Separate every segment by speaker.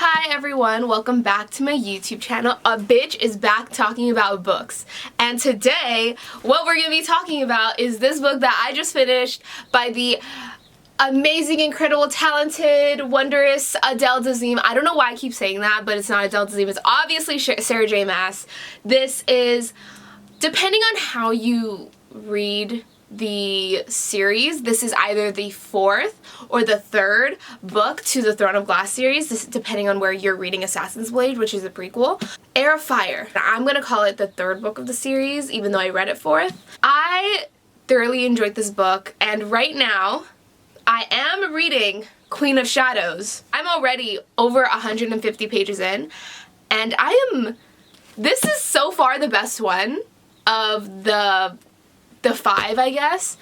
Speaker 1: Hi everyone, welcome back to my YouTube channel. A bitch is back talking about books. And today, what we're going to be talking about is this book that I just finished by the amazing, incredible, talented, wondrous Adele Dazeem. I don't know why I keep saying that, but it's not Adele Dazeem. It's obviously Sarah J. Maas. This is, depending on how you read the series, this is either the fourth or the third book to the Throne of Glass series, this, depending on where you're reading Assassin's Blade, which is a prequel. HEIR of Fire. I'm gonna call it the third book of the series, even though I read it fourth. I thoroughly enjoyed this book, and right now, I am reading Queen of Shadows. I'm already over 150 pages in, and this is so far the best one of the five, I guess,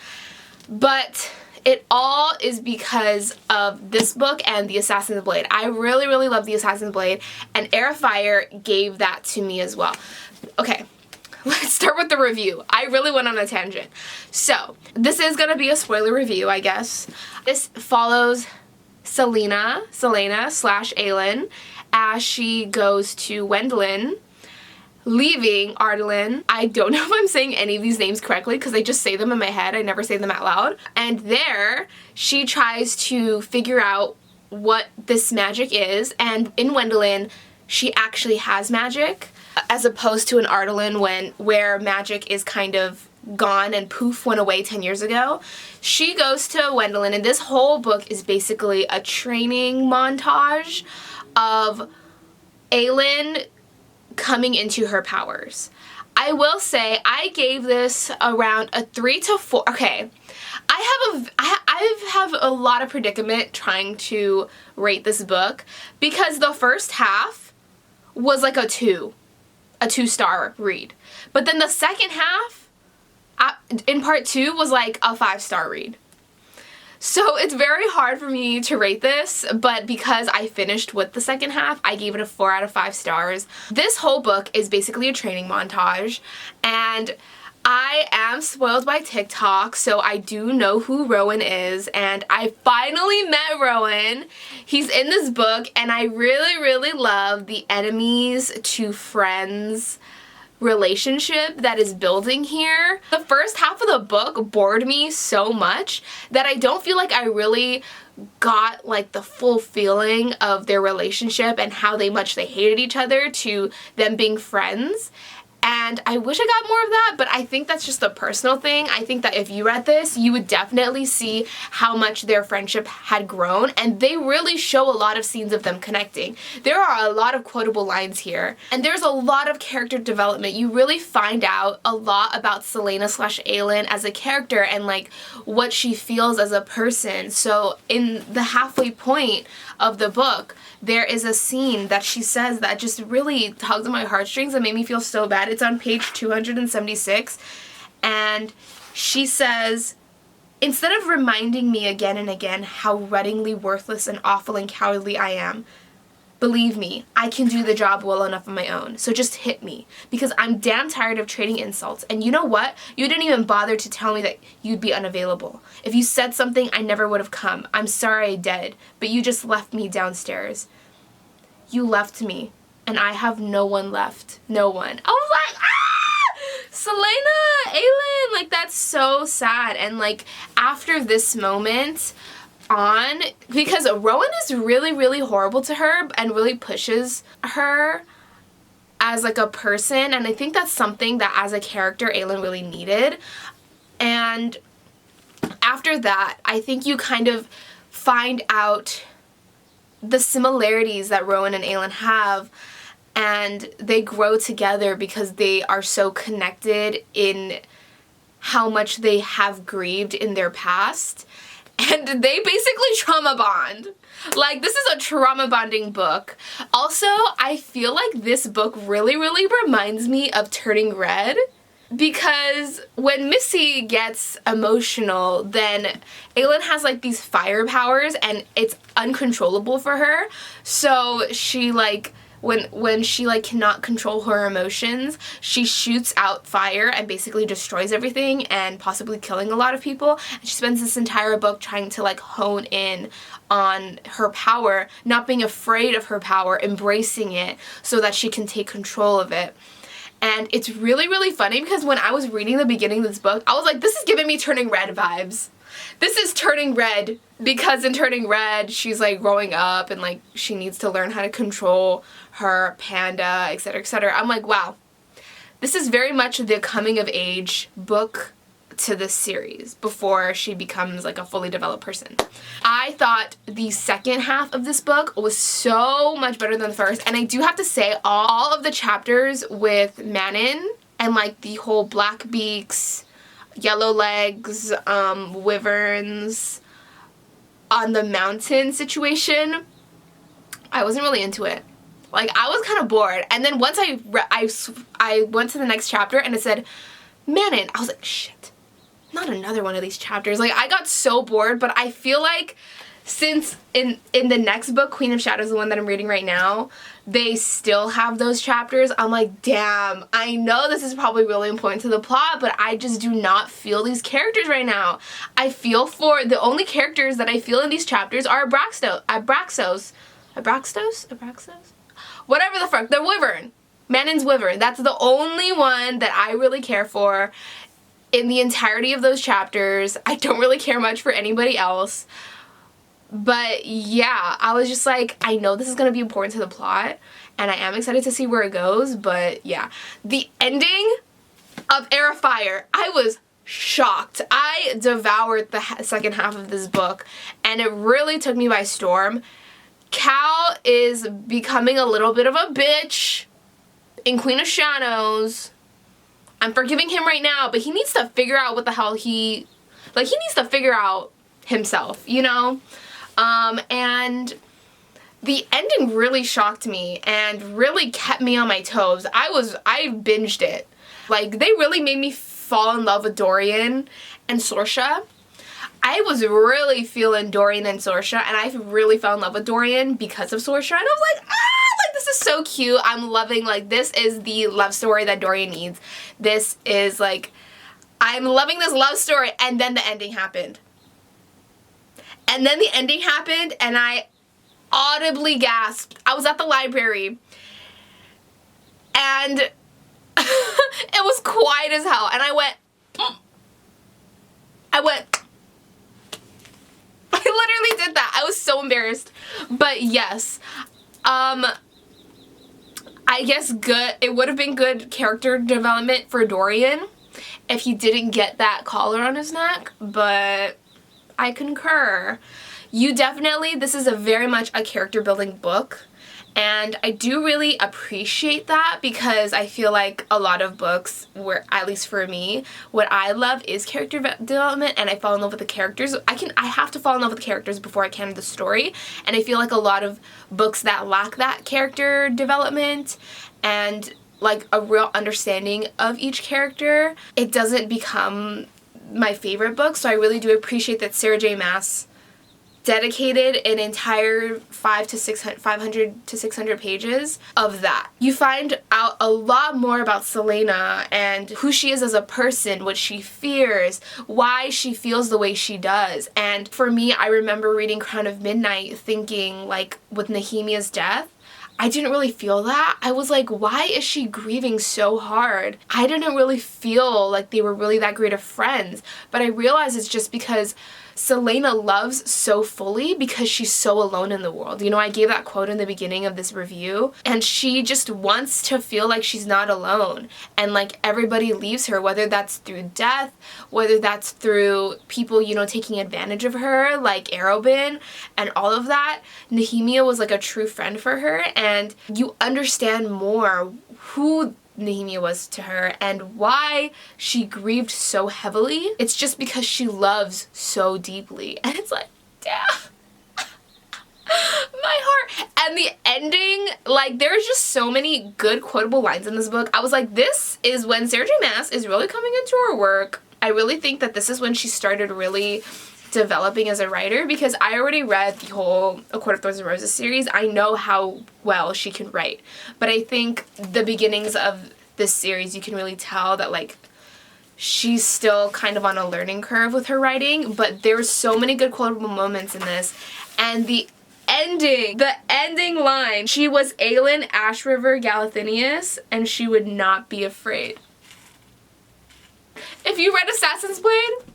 Speaker 1: but it all is because of this book and the Assassin's Blade. I really, really love the Assassin's Blade, and HEIR of Fire gave that to me as well. Okay, let's start with the review. I really went on a tangent. So, this is gonna be a spoiler review, I guess. This follows Selena / Aelin as she goes to Wendlin, leaving Ardalan. I don't know if I'm saying any of these names correctly because I just say them in my head. I never say them out loud. And there, she tries to figure out what this magic is. And in Wendlin, she actually has magic, as opposed to in Ardalan where magic is kind of gone and poof went away 10 years ago. She goes to Wendlin, and this whole book is basically a training montage of Aelin coming into her powers. I will say I gave this around a 3 to 4. Okay, I have a lot of predicament trying to rate this book because the first half was like a 2-star read, but then the second half in part 2 was like a 5-star read. So it's very hard for me to rate this, but because I finished with the second half, I gave it a 4 out of 5 stars. This whole book is basically a training montage, and I am spoiled by TikTok, so I do know who Rowan is, and I finally met Rowan. He's in this book, and I really, really love the enemies to friends relationship that is building here. The first half of the book bored me so much that I don't feel like I really got like the full feeling of their relationship and how much they hated each other to them being friends. And I wish I got more of that, but I think that's just a personal thing. I think that if you read this, you would definitely see how much their friendship had grown, and they really show a lot of scenes of them connecting. There are a lot of quotable lines here, and there's a lot of character development. You really find out a lot about Selena / Aelin as a character and like what she feels as a person. So in the halfway point of the book, there is a scene that she says that just really tugs at my heartstrings and made me feel so bad. It's on page 276, and she says, "Instead of reminding me again and again how ruttingly worthless and awful and cowardly I am, believe me, I can do the job well enough on my own, so just hit me, because I'm damn tired of trading insults, and you know what? You didn't even bother to tell me that you'd be unavailable. If you said something, I never would have come. I'm sorry I did, but you just left me downstairs. You left me, and I have no one left. No one." I was like, ah! Selena, Aelin, like that's so sad. And like after this moment on, because Rowan is really, really horrible to her and really pushes her as like a person, and I think that's something that as a character Aelin really needed. And after that, I think you kind of find out the similarities that Rowan and Aelin have, and they grow together because they are so connected in how much they have grieved in their past, and they basically trauma bond. Like, this is a trauma bonding book. Also, I feel like this book really, really reminds me of Turning Red, because when Missy gets emotional, then Aelin has like these fire powers and it's uncontrollable for her. So she like when she like cannot control her emotions, she shoots out fire and basically destroys everything and possibly killing a lot of people. And she spends this entire book trying to like hone in on her power, not being afraid of her power, embracing it so that she can take control of it. And it's really, really funny because when I was reading the beginning of this book, I was like, this is giving me Turning Red vibes. This is Turning Red because in Turning Red, she's like growing up and like she needs to learn how to control her panda, etc., etc. I'm like, wow, this is very much the coming of age book to this series before she becomes like a fully developed person. I thought the second half of this book was so much better than the first, and I do have to say all of the chapters with Manon and like the whole black beaks, yellow legs, wyverns on the mountain situation, I wasn't really into it. Like, I was kind of bored, and then once I went to the next chapter and it said Manon, I was like, shit, not another one of these chapters. Like, I got so bored, but I feel like since in the next book, Queen of Shadows, the one that I'm reading right now, they still have those chapters. I'm like, damn, I know this is probably really important to the plot, but I just do not feel these characters right now. I feel for the only characters that I feel in these chapters are Abraxos. Whatever the fuck, the wyvern. Manon's wyvern. That's the only one that I really care for in the entirety of those chapters. I don't really care much for anybody else. But yeah, I was just like, I know this is going to be important to the plot, and I am excited to see where it goes, but yeah. The ending of HEIR of Fire, I was shocked. I devoured the second half of this book, and it really took me by storm. Cal is becoming a little bit of a bitch in Queen of Shadows. I'm forgiving him right now, but he needs to figure out what the hell he needs to figure out himself, you know? And the ending really shocked me and really kept me on my toes. I binged it. Like, they really made me fall in love with Dorian and Sorsha. I was really feeling Dorian and Sorsha, and I really fell in love with Dorian because of Sorsha, and I was like, like, this is so cute. I'm loving, like, this is the love story that Dorian needs. This is, like, I'm loving this love story, and then the ending happened. And then the ending happened, and I audibly gasped. I was at the library, and it was quiet as hell, and I went, I literally did that. I was so embarrassed. But yes, I guess it would have been good character development for Dorian if he didn't get that collar on his neck, but I concur. This is very much a character building book, and I do really appreciate that because I feel like a lot of books, where at least for me, what I love is character development, and I fall in love with the characters. I have to fall in love with the characters before I can the story, and I feel like a lot of books that lack that character development and like a real understanding of each character, it doesn't become my favorite book. So I really do appreciate that Sarah J. Maas dedicated an entire 500 to 600 pages of that. You find out a lot more about Celaena and who she is as a person, what she fears, why she feels the way she does. And for me, I remember reading Crown of Midnight thinking, like, with Nehemia's death, I didn't really feel that. I was like, why is she grieving so hard? I didn't really feel like they were really that great of friends, but I realized it's just because Celaena loves so fully because she's so alone in the world. You know, I gave that quote in the beginning of this review, and she just wants to feel like she's not alone, and like everybody leaves her, whether that's through death, whether that's through people, you know, taking advantage of her, like Arobin and all of that. Nehemia was like a true friend for her, and you understand more who Nehemia was to her and why she grieved so heavily. It's just because she loves so deeply, and it's like, damn, my heart. And the ending, like, there's just so many good quotable lines in this book. I was like, this is when Sarah J. Maas is really coming into her work. I really think that this is when she started really developing as a writer, because I already read the whole A Court of Thorns and Roses series. I know how well she can write. But I think the beginnings of this series, you can really tell that, like, she's still kind of on a learning curve with her writing, but there's so many good quotable moments in this. And the ending line, she was Aelin Ashriver Galathinius, and she would not be afraid. If you read Assassin's Blade,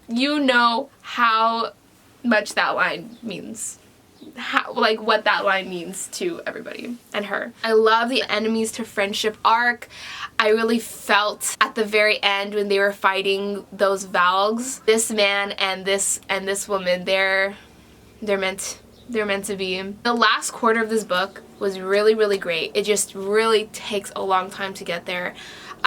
Speaker 1: you know how much that line means. What that line means to everybody and her. I love the enemies to friendship arc. I really felt at the very end when they were fighting those Valgs, this man and this woman, they're meant to be. The last quarter of this book was really, really great. It just really takes a long time to get there.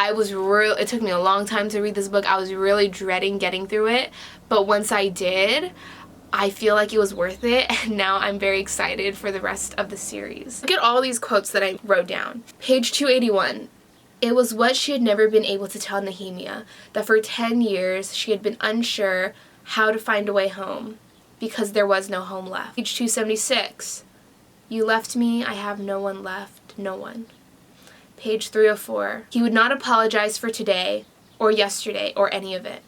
Speaker 1: It took me a long time to read this book. I was really dreading getting through it, but once I did, I feel like it was worth it, and now I'm very excited for the rest of the series. Look at all these quotes that I wrote down. Page 281. It was what she had never been able to tell Nehemia, that for 10 years she had been unsure how to find a way home, because there was no home left. Page 276. You left me, I have no one left, no one. Page 304. He would not apologize for today, or yesterday, or any of it,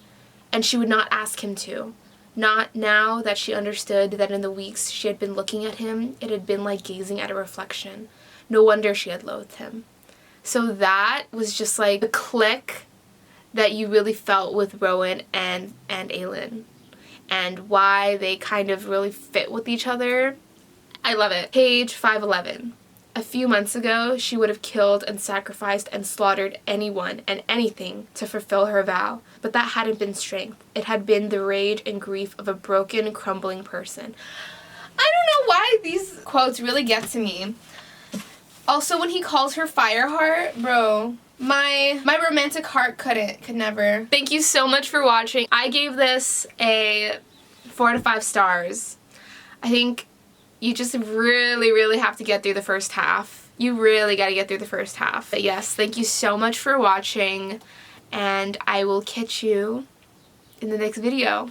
Speaker 1: and she would not ask him to. Not now that she understood that in the weeks she had been looking at him, it had been like gazing at a reflection. No wonder she had loathed him. So that was just like the click that you really felt with Rowan and Aelin, and why they kind of really fit with each other. I love it. Page 511. A few months ago, she would have killed and sacrificed and slaughtered anyone and anything to fulfill her vow, but that hadn't been strength. It had been the rage and grief of a broken, crumbling person. I don't know why these quotes really get to me. Also, when he calls her Fireheart, bro, my romantic heart could never. Thank you so much for watching. I gave this a 4 out of 5 stars. I think you just really, really have to get through the first half. You really gotta get through the first half. But yes, thank you so much for watching, and I will catch you in the next video.